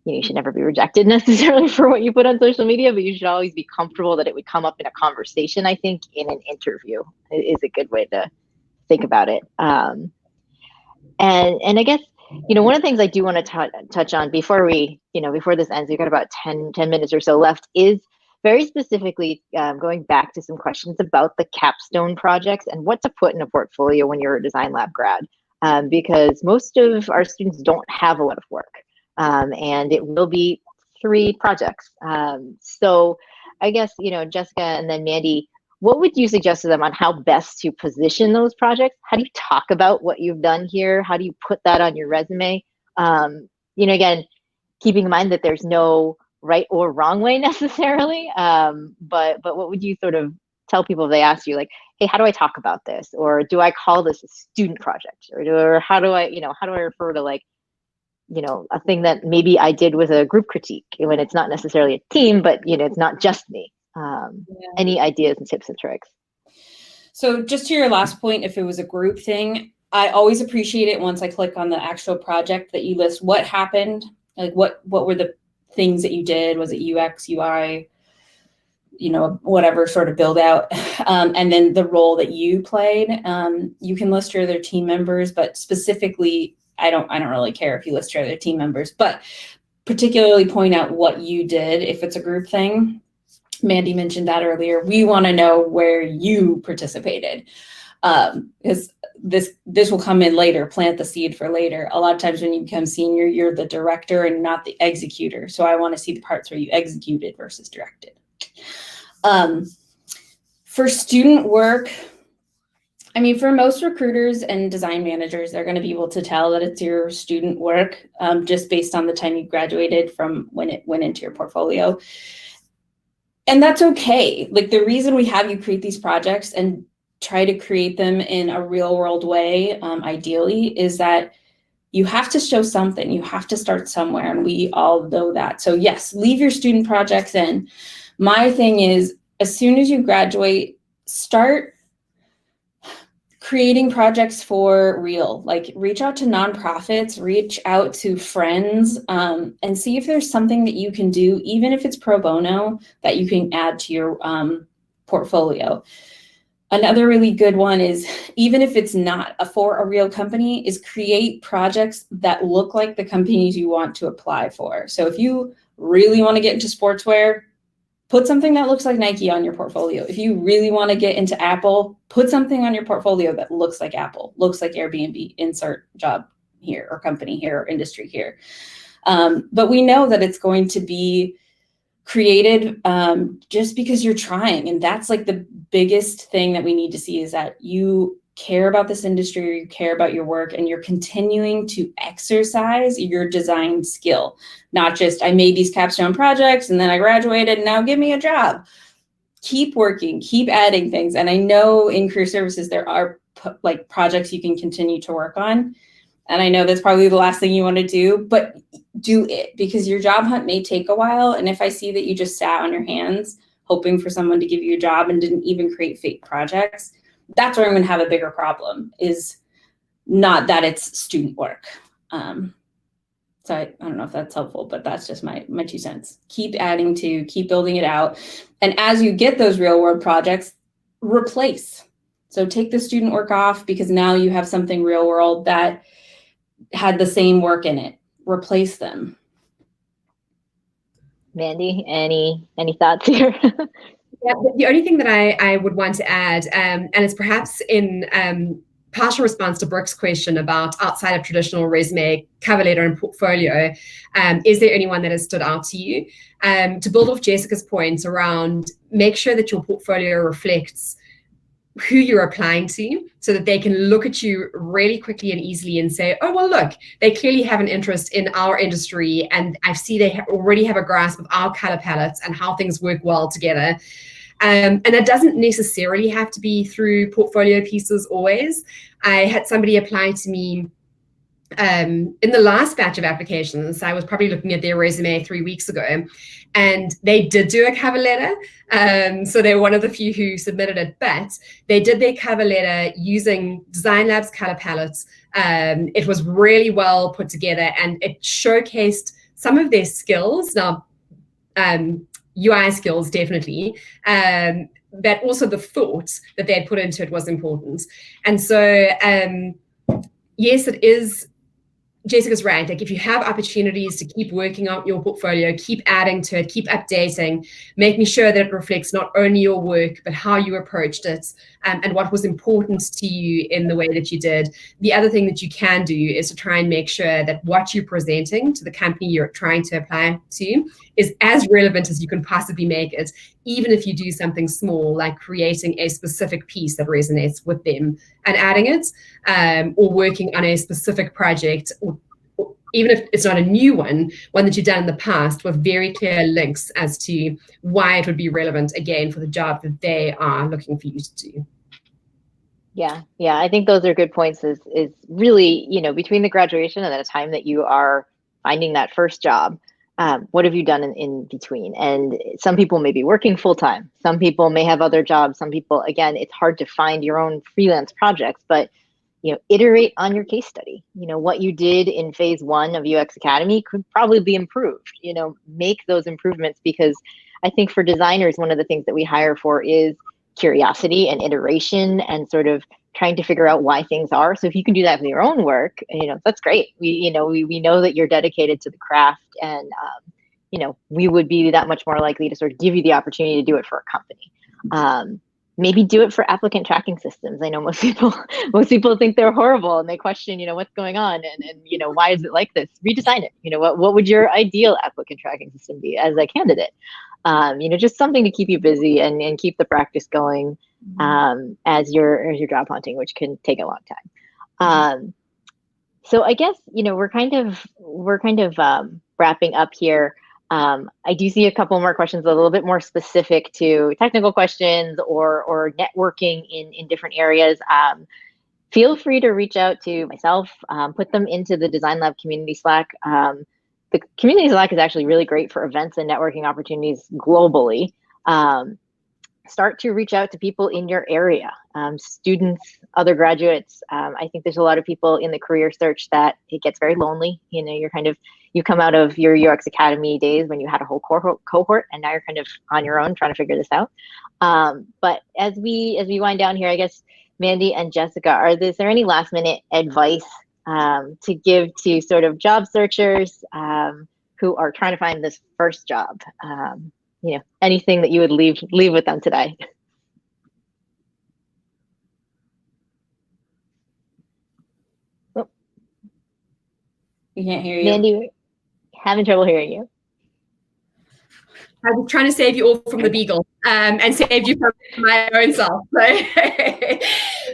You should never be rejected necessarily for what you put on social media, but you should always be comfortable that it would come up in a conversation. I think in an interview is a good way to think about it. And I guess, one of the things I do want to touch on before this ends, we've got about 10 minutes or so left, is very specifically going back to some questions about the capstone projects and what to put in a portfolio when you're a Designlab grad, because most of our students don't have a lot of work, and it will be 3 projects. So I guess, Jessica and then Mandy, what would you suggest to them on how best to position those projects? How do you talk about what you've done here? How do you put that on your resume? Again, keeping in mind that there's no right or wrong way necessarily. But what would you sort of tell people if they ask you, like, hey, how do I talk about this? Or do I call this a student project? Or how do I refer to, like, a thing that maybe I did with a group critique when it's not necessarily a team, but, it's not just me. Any ideas and tips and tricks? So just to your last point, if it was a group thing, I always appreciate it once I click on the actual project that you list what happened, like what were the things that you did? Was it UX, UI, whatever sort of build out, and then the role that you played. You can list your other team members, but specifically, I don't really care if you list your other team members, but particularly point out what you did if it's a group thing. Mandy mentioned that earlier. We want to know where you participated, because this will come in later. Plant the seed for later. A lot of times when you become senior, you're the director and not the executor. So I want to see the parts where you executed versus directed. For student work, for most recruiters and design managers, they're going to be able to tell that it's your student work, just based on the time you graduated from when it went into your portfolio. And that's okay. Like, the reason we have you create these projects and try to create them in a real world way, ideally, is that you have to show something. You have to start somewhere, and we all know that. So yes, leave your student projects in. My thing is, as soon as you graduate, start creating projects for real. Like, reach out to nonprofits, reach out to friends, and see if there's something that you can do, even if it's pro bono, that you can add to your portfolio. Another really good one is, even if it's not for a real company, is create projects that look like the companies you want to apply for. So if you really want to get into sportswear, put something that looks like Nike on your portfolio. If you really want to get into Apple, put something on your portfolio that looks like Apple, looks like Airbnb, insert job here or company here or industry here. But we know that it's going to be created just because you're trying. And that's like the biggest thing that we need to see, is that you care about this industry, or you care about your work, and you're continuing to exercise your design skill. Not just, I made these capstone projects and then I graduated, now give me a job. Keep working, keep adding things. And I know in career services, there are like projects you can continue to work on. And I know that's probably the last thing you want to do, but do it, because your job hunt may take a while. And if I see that you just sat on your hands hoping for someone to give you a job and didn't even create fake projects, that's where I'm going to have a bigger problem, is not that it's student work. So I don't know if that's helpful, but that's just my 2 cents. Keep adding to, keep building it out. And as you get those real world projects, replace. So take the student work off, because now you have something real world that had the same work in it. Replace them. Mandy, any thoughts here? Yeah, the only thing that I would want to add, and it's perhaps in partial response to Brooke's question about outside of traditional resume, cover letter, and portfolio, is there anyone that has stood out to you? To build off Jessica's points around, make sure that your portfolio reflects who you're applying to, so that they can look at you really quickly and easily and say, oh, well, look, they clearly have an interest in our industry, and I see they already have a grasp of our color palettes and how things work well together. And that doesn't necessarily have to be through portfolio pieces always. I had somebody apply to me in the last batch of applications. I was probably looking at their resume 3 weeks ago, and they did do a cover letter. So they're one of the few who submitted it, but they did their cover letter using Designlab's color palettes. It was really well put together, and it showcased some of their skills. Now, UI skills, definitely, but also the thought that they had put into it was important. And so, yes, it is, Jessica's right. Like, if you have opportunities to keep working on your portfolio, keep adding to it, keep updating, making sure that it reflects not only your work, but how you approached it, and what was important to you in the way that you did. The other thing that you can do is to try and make sure that what you're presenting to the company you're trying to apply to is as relevant as you can possibly make it, even if you do something small, like creating a specific piece that resonates with them and adding it, or working on a specific project, or even if it's not a new one that you've done in the past, with very clear links as to why it would be relevant, again, for the job that they are looking for you to do. Yeah, I think those are good points. Is really, between the graduation and the time that you are finding that first job, what have you done in between? And some people may be working full time. Some people may have other jobs. Some people, again, it's hard to find your own freelance projects, but iterate on your case study. What you did in phase 1 of UX Academy could probably be improved. Make those improvements, because I think for designers, one of the things that we hire for is curiosity and iteration, and sort of trying to figure out why things are. So if you can do that with your own work, that's great. We know that you're dedicated to the craft, and we would be that much more likely to sort of give you the opportunity to do it for a company. Maybe do it for applicant tracking systems. I know most people think they're horrible, and they question, what's going on, and why is it like this? Redesign it. What would your ideal applicant tracking system be as a candidate? Just something to keep you busy and keep the practice going as you're job hunting, which can take a long time. So I guess we're kind of wrapping up here. I do see a couple more questions, a little bit more specific to technical questions or networking in different areas. Feel free to reach out to myself, put them into the Designlab community Slack. The community Slack is actually really great for events and networking opportunities globally. Start to reach out to people in your area, students, other graduates. I think there's a lot of people in the career search that it gets very lonely. You come out of your UX Academy days when you had a whole cohort, and now you're kind of on your own trying to figure this out. But as we wind down here, I guess, Mandy and Jessica, is there any last minute advice to give to sort of job searchers who are trying to find this first job? Anything that you would leave with them today? We can't hear you. Mandy, Having trouble hearing you. I was trying to save you all from the beagle and saved you from my own self. So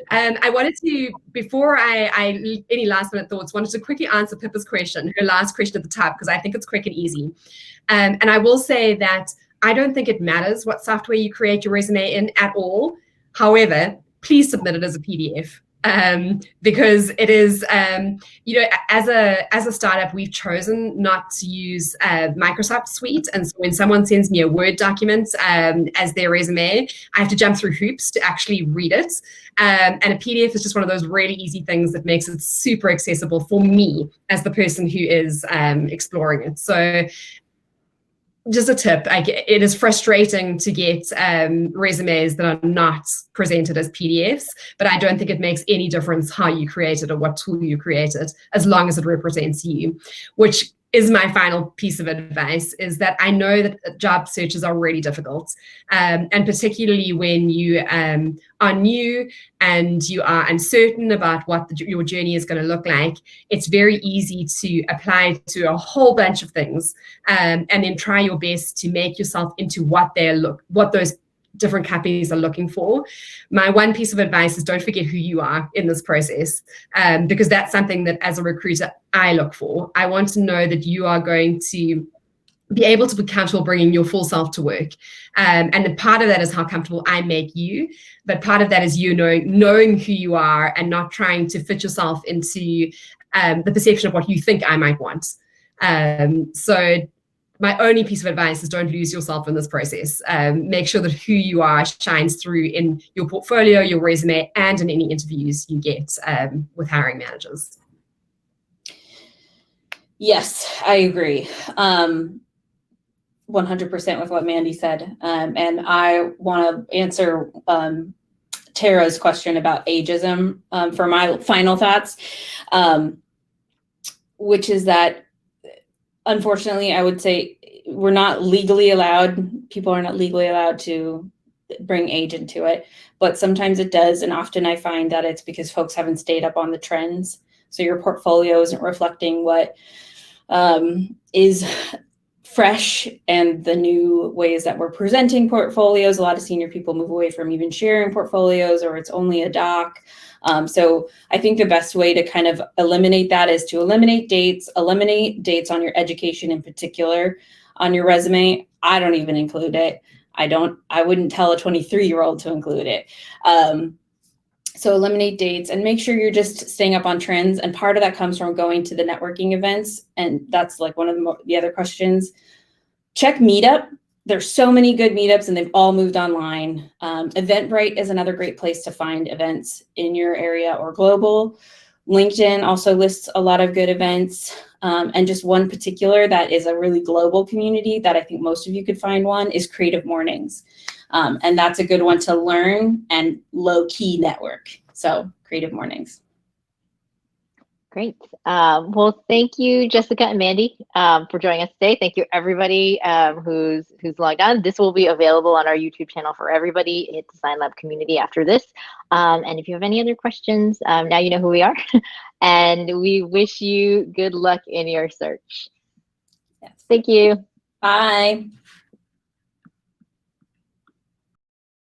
I wanted to, before I any last minute thoughts, wanted to quickly answer Pippa's question, her last question at the top, because I think it's quick and easy. And I will say that I don't think it matters what software you create your resume in at all. However, please submit it as a PDF. Because it is, as a startup, we've chosen not to use Microsoft Suite, and so when someone sends me a Word document as their resume, I have to jump through hoops to actually read it. And a PDF is just one of those really easy things that makes it super accessible for me as the person who is exploring it. So just a tip, it is frustrating to get resumes that are not presented as PDFs, but I don't think it makes any difference how you create it or what tool you create it, as long as it represents you, which is my final piece of advice, is that I know that job searches are really difficult. And particularly when you are new and you are uncertain about what your journey is going to look like, it's very easy to apply to a whole bunch of things and then try your best to make yourself into what those different companies are looking for. My one piece of advice is don't forget who you are in this process, because that's something that as a recruiter I look for. I want to know that you are going to be able to be comfortable bringing your full self to work. And the part of that is how comfortable I make you, but part of that is you knowing who you are and not trying to fit yourself into the perception of what you think I might want. So my only piece of advice is don't lose yourself in this process. Make sure that who you are shines through in your portfolio, your resume, and in any interviews you get with hiring managers. Yes, I agree. 100% with what Mandy said. And I want to answer Tara's question about ageism for my final thoughts, which is that, unfortunately, I would say people are not legally allowed to bring age into it, but sometimes it does. And often I find that it's because folks haven't stayed up on the trends. So your portfolio isn't reflecting what is fresh and the new ways that we're presenting portfolios. A lot of senior people move away from even sharing portfolios, or it's only a doc. So I think the best way to kind of eliminate that is to eliminate dates on your education in particular on your resume. I don't even include it. I wouldn't tell a 23-year-old to include it. So eliminate dates and make sure you're just staying up on trends. And part of that comes from going to the networking events. And that's like one of the other questions. Check Meetup. There's so many good meetups and they've all moved online. Eventbrite is another great place to find events in your area or global. LinkedIn also lists a lot of good events. And just one particular that is a really global community that I think most of you could find one is Creative Mornings. And that's a good one to learn and low-key network. So Creative Mornings. Great. Well, thank you, Jessica and Mandy, for joining us today. Thank you, everybody who's logged on. This will be available on our YouTube channel for everybody at Designlab community after this. And if you have any other questions, now you know who we are. And we wish you good luck in your search. Yes. Thank you. Bye.